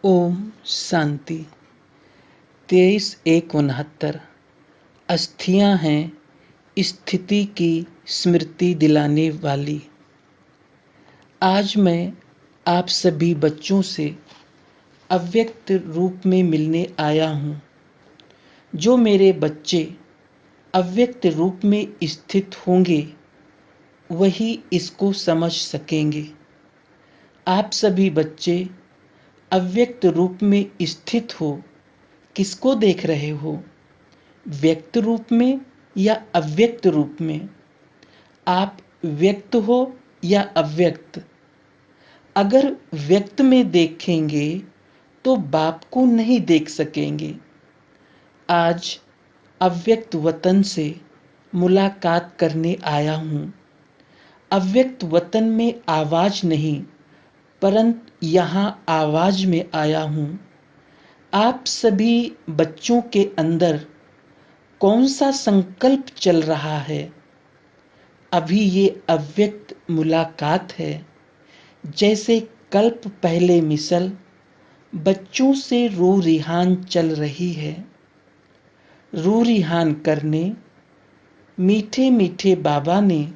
ओम शांति। 23/1/69। अस्थियां हैं स्थिति की स्मृति दिलाने वाली। आज मैं आप सभी बच्चों से अव्यक्त रूप में मिलने आया हूँ। जो मेरे बच्चे अव्यक्त रूप में स्थित होंगे वही इसको समझ सकेंगे। आप सभी बच्चे अव्यक्त रूप में स्थित हो किसको देख रहे हो? व्यक्त रूप में या अव्यक्त रूप में? आप व्यक्त हो या अव्यक्त? अगर व्यक्त में देखेंगे तो बाप को नहीं देख सकेंगे। आज अव्यक्त वतन से मुलाकात करने आया हूँ। अव्यक्त वतन में आवाज नहीं, परंतु यहाँ आवाज में आया हूँ। आप सभी बच्चों के अंदर कौन सा संकल्प चल रहा है? अभी ये अव्यक्त मुलाकात है। जैसे कल्प पहले मिसल बच्चों से रू रिहान चल रही है। रू रिहान करने मीठे मीठे बाबा ने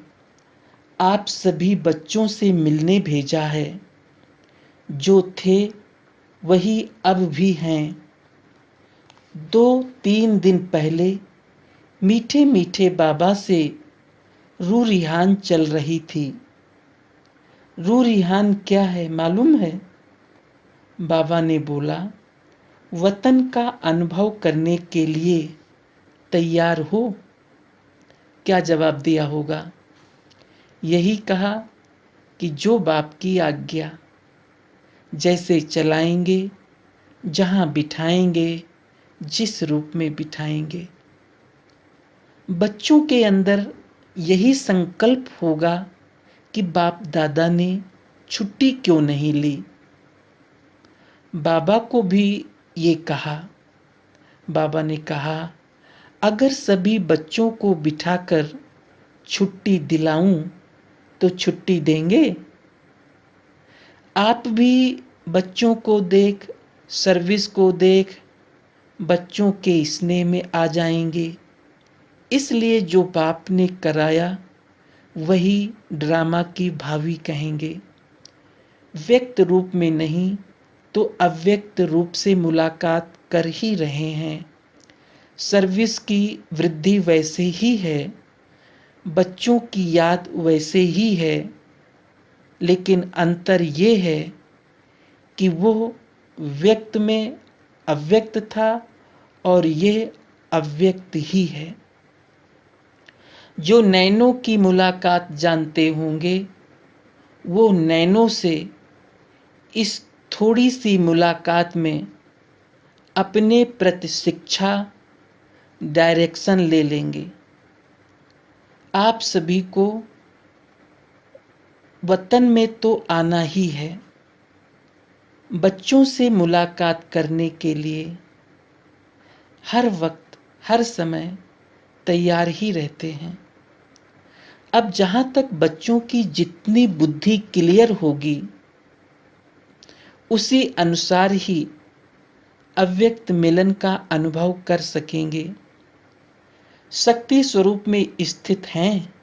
आप सभी बच्चों से मिलने भेजा है। जो थे वही अब भी हैं। 2-3 दिन पहले मीठे मीठे बाबा से रू रिहान चल रही थी। रू रिहान क्या है मालूम है? बाबा ने बोला, वतन का अनुभव करने के लिए तैयार हो? क्या जवाब दिया होगा? यही कहा कि जो बाप की आज्ञा, जैसे चलाएंगे, जहां बिठाएंगे, जिस रूप में बिठाएंगे। बच्चों के अंदर यही संकल्प होगा कि बाप दादा ने छुट्टी क्यों नहीं ली। बाबा को भी ये कहा। बाबा ने कहा, अगर सभी बच्चों को बिठाकर छुट्टी दिलाऊं तो छुट्टी देंगे? आप भी बच्चों को देख, सर्विस को देख, बच्चों के स्नेह में आ जाएंगे। इसलिए जो बाप ने कराया वही ड्रामा की भावी कहेंगे। व्यक्त रूप में नहीं तो अव्यक्त रूप से मुलाकात कर ही रहे हैं। सर्विस की वृद्धि वैसे ही है, बच्चों की याद वैसे ही है, लेकिन अंतर ये है कि वो व्यक्त में अव्यक्त था और ये अव्यक्त ही है। जो नैनों की मुलाकात जानते होंगे वो नैनों से इस थोड़ी सी मुलाकात में अपने प्रति शिक्षा डायरेक्शन ले लेंगे। आप सभी को वतन में तो आना ही है। बच्चों से मुलाकात करने के लिए हर वक्त हर समय तैयार ही रहते हैं। अब जहां तक बच्चों की जितनी बुद्धि क्लियर होगी उसी अनुसार ही अव्यक्त मिलन का अनुभव कर सकेंगे। शक्ति स्वरूप में स्थित हैं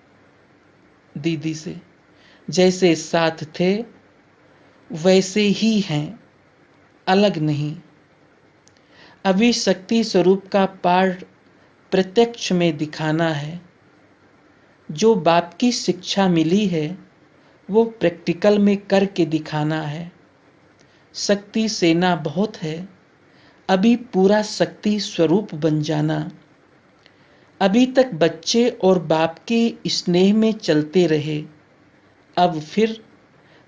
दीदी से, जैसे साथ थे वैसे ही हैं, अलग नहीं। अभी शक्ति स्वरूप का पार्ट प्रत्यक्ष में दिखाना है। जो बाप की शिक्षा मिली है वो प्रैक्टिकल में करके दिखाना है। शक्ति सेना बहुत है, अभी पूरा शक्ति स्वरूप बन जाना। अभी तक बच्चे और बाप के स्नेह में चलते रहे, अब फिर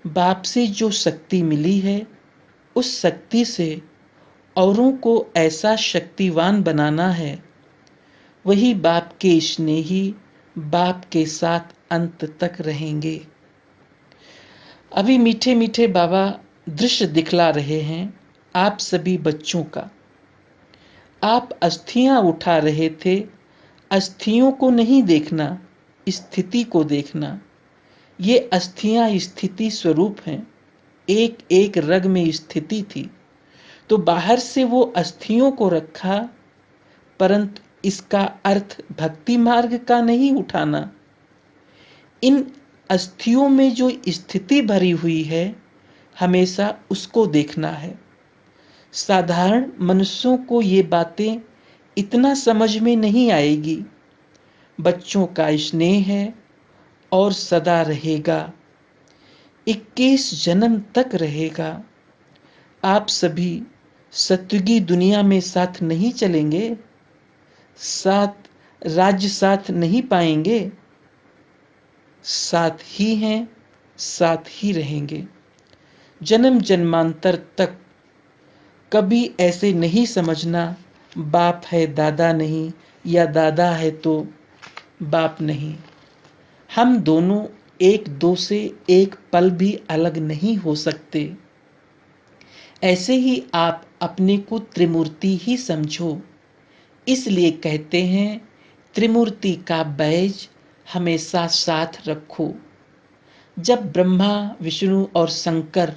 बाप से जो शक्ति मिली है उस शक्ति से औरों को ऐसा शक्तिवान बनाना है। वही बाप के स्नेही बाप के साथ अंत तक रहेंगे। अभी मीठे मीठे बाबा दृश्य दिखला रहे हैं आप सभी बच्चों का। आप अस्थियां उठा रहे थे, अस्थियों को नहीं देखना, स्थिति को देखना। ये अस्थियां स्थिति स्वरूप हैं। एक एक रग में स्थिति थी। तो बाहर से वो अस्थियों को रखा, परंतु इसका अर्थ भक्ति मार्ग का नहीं उठाना। इन अस्थियों में जो स्थिति भरी हुई है, हमेशा उसको देखना है। साधारण मनुष्यों को ये बातें इतना समझ में नहीं आएगी। बच्चों का स्नेह है और सदा रहेगा, 21 जन्म तक रहेगा। आप सभी सत्युगी दुनिया में साथ नहीं चलेंगे, साथ राज्य साथ नहीं पाएंगे, साथ ही हैं, साथ ही रहेंगे। जन्म जन्मांतर तक कभी ऐसे नहीं समझना बाप है दादा नहीं, या दादा है तो बाप नहीं। हम दोनों एक दो से एक पल भी अलग नहीं हो सकते। ऐसे ही आप अपने को त्रिमूर्ति ही समझो। इसलिए कहते हैं त्रिमूर्ति का बैज हमेशा साथ रखो। जब ब्रह्मा विष्णु और शंकर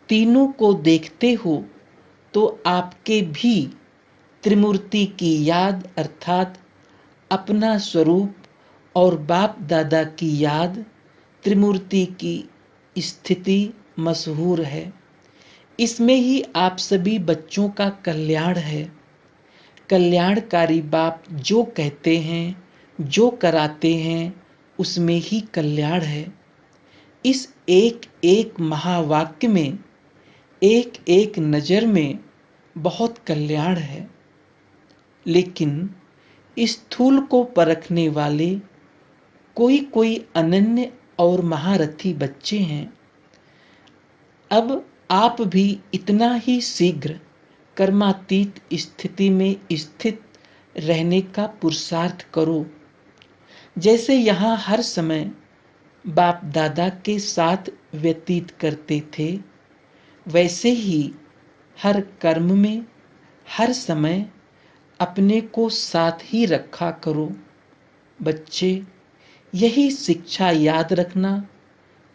तीनों को देखते हो तो आपके भी त्रिमूर्ति की याद अर्थात अपना स्वरूप और बाप दादा की याद, त्रिमूर्ति की स्थिति मशहूर है। इसमें ही आप सभी बच्चों का कल्याण है। कल्याणकारी बाप जो कहते हैं, जो कराते हैं, उसमें ही कल्याण है। इस एक एक महावाक्य में, एक एक नज़र में बहुत कल्याण है। लेकिन स्थूल को परखने वाले कोई कोई अनन्य और महारथी बच्चे हैं। अब आप भी इतना ही शीघ्र कर्मातीत स्थिति में स्थित रहने का पुरुषार्थ करो। जैसे यहाँ हर समय बाप दादा के साथ व्यतीत करते थे, वैसे ही हर कर्म में हर समय अपने को साथ ही रखा करो। बच्चे, यही शिक्षा याद रखना,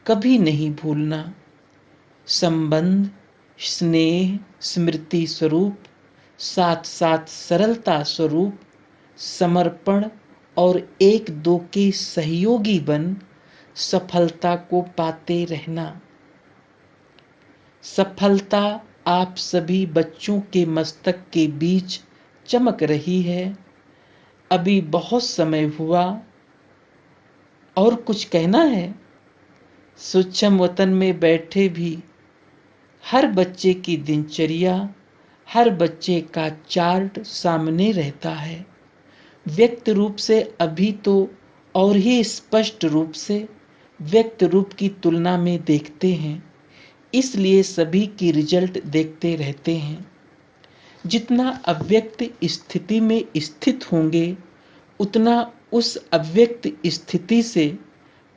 कभी नहीं भूलना। संबंध, स्नेह, स्मृति स्वरूप, साथ साथ सरलता स्वरूप, समर्पण और एक दो के सहयोगी बन सफलता को पाते रहना। सफलता आप सभी बच्चों के मस्तक के बीच चमक रही है। अभी बहुत समय हुआ, और कुछ कहना है? सूक्ष्म वतन में बैठे भी हर बच्चे की दिनचर्या, हर बच्चे का चार्ट सामने रहता है। व्यक्त रूप से अभी तो और ही स्पष्ट रूप से व्यक्त रूप की तुलना में देखते हैं, इसलिए सभी की रिजल्ट देखते रहते हैं। जितना अव्यक्त स्थिति में स्थित होंगे, उतना उस अव्यक्त स्थिति से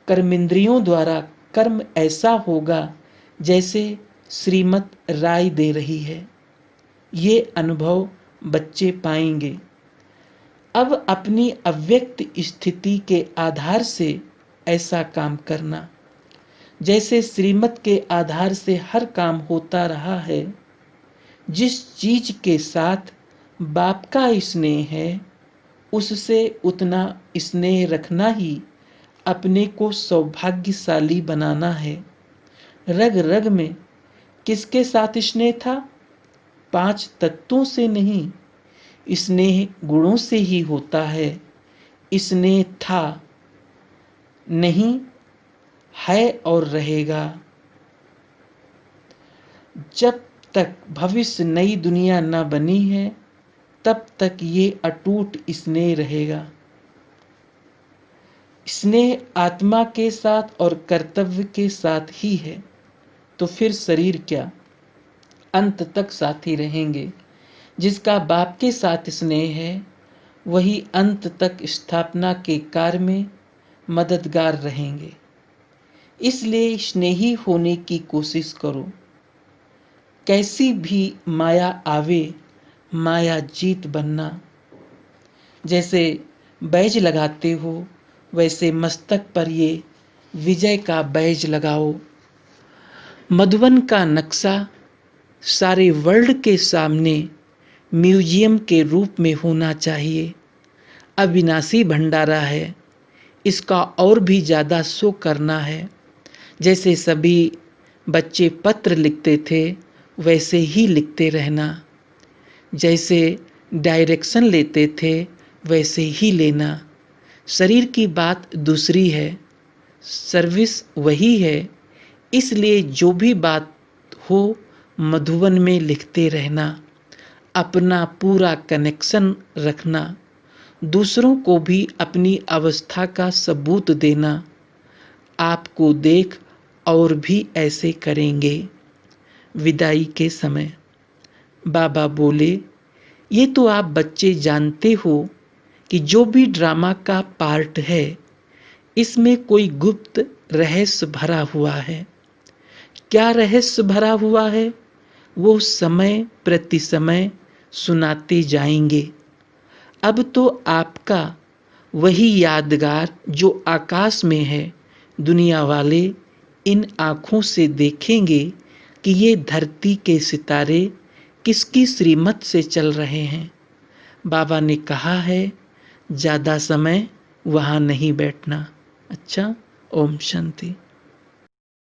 कर्मेंद्रियों द्वारा कर्म ऐसा होगा जैसे श्रीमत राय दे रही है। ये अनुभव बच्चे पाएंगे। अब अपनी अव्यक्त स्थिति के आधार से ऐसा काम करना, जैसे श्रीमत के आधार से हर काम होता रहा है। जिस चीज के साथ बाप का स्नेह है, उससे उतना स्नेह रखना ही अपने को सौभाग्यशाली बनाना है। रग रग में किसके साथ स्नेह था? 5 तत्वों से नहीं, स्नेह गुणों से ही होता है। स्नेह था, नहीं है और रहेगा। जब तक भविष्य नई दुनिया न बनी है, तब तक ये अटूट स्नेह रहेगा। स्नेह आत्मा के साथ और कर्तव्य के साथ ही है, तो फिर शरीर क्या, अंत तक साथी रहेंगे। जिसका बाप के साथ स्नेह है, वही अंत तक स्थापना के कार्य में मददगार रहेंगे। इसलिए स्नेही होने की कोशिश करो। कैसी भी माया आवे, माया जीत बनना। जैसे बैज लगाते हो, वैसे मस्तक पर ये विजय का बैज लगाओ। मधुबन का नक्शा सारे वर्ल्ड के सामने म्यूजियम के रूप में होना चाहिए। अविनाशी भंडारा है, इसका और भी ज़्यादा शो करना है। जैसे सभी बच्चे पत्र लिखते थे वैसे ही लिखते रहना, जैसे डायरेक्शन लेते थे वैसे ही लेना। शरीर की बात दूसरी है, सर्विस वही है। इसलिए जो भी बात हो मधुबन में लिखते रहना, अपना पूरा कनेक्शन रखना, दूसरों को भी अपनी अवस्था का सबूत देना। आपको देख और भी ऐसे करेंगे। विदाई के समय बाबा बोले, ये तो आप बच्चे जानते हो कि जो भी ड्रामा का पार्ट है इसमें कोई गुप्त रहस्य भरा हुआ है। क्या रहस्य भरा हुआ है वो समय प्रति समय सुनाते जाएंगे। अब तो आपका वही यादगार जो आकाश में है, दुनिया वाले इन आँखों से देखेंगे कि ये धरती के सितारे किसकी श्रीमत से चल रहे हैं। बाबा ने कहा है ज़्यादा समय वहाँ नहीं बैठना। अच्छा, ओम शांति।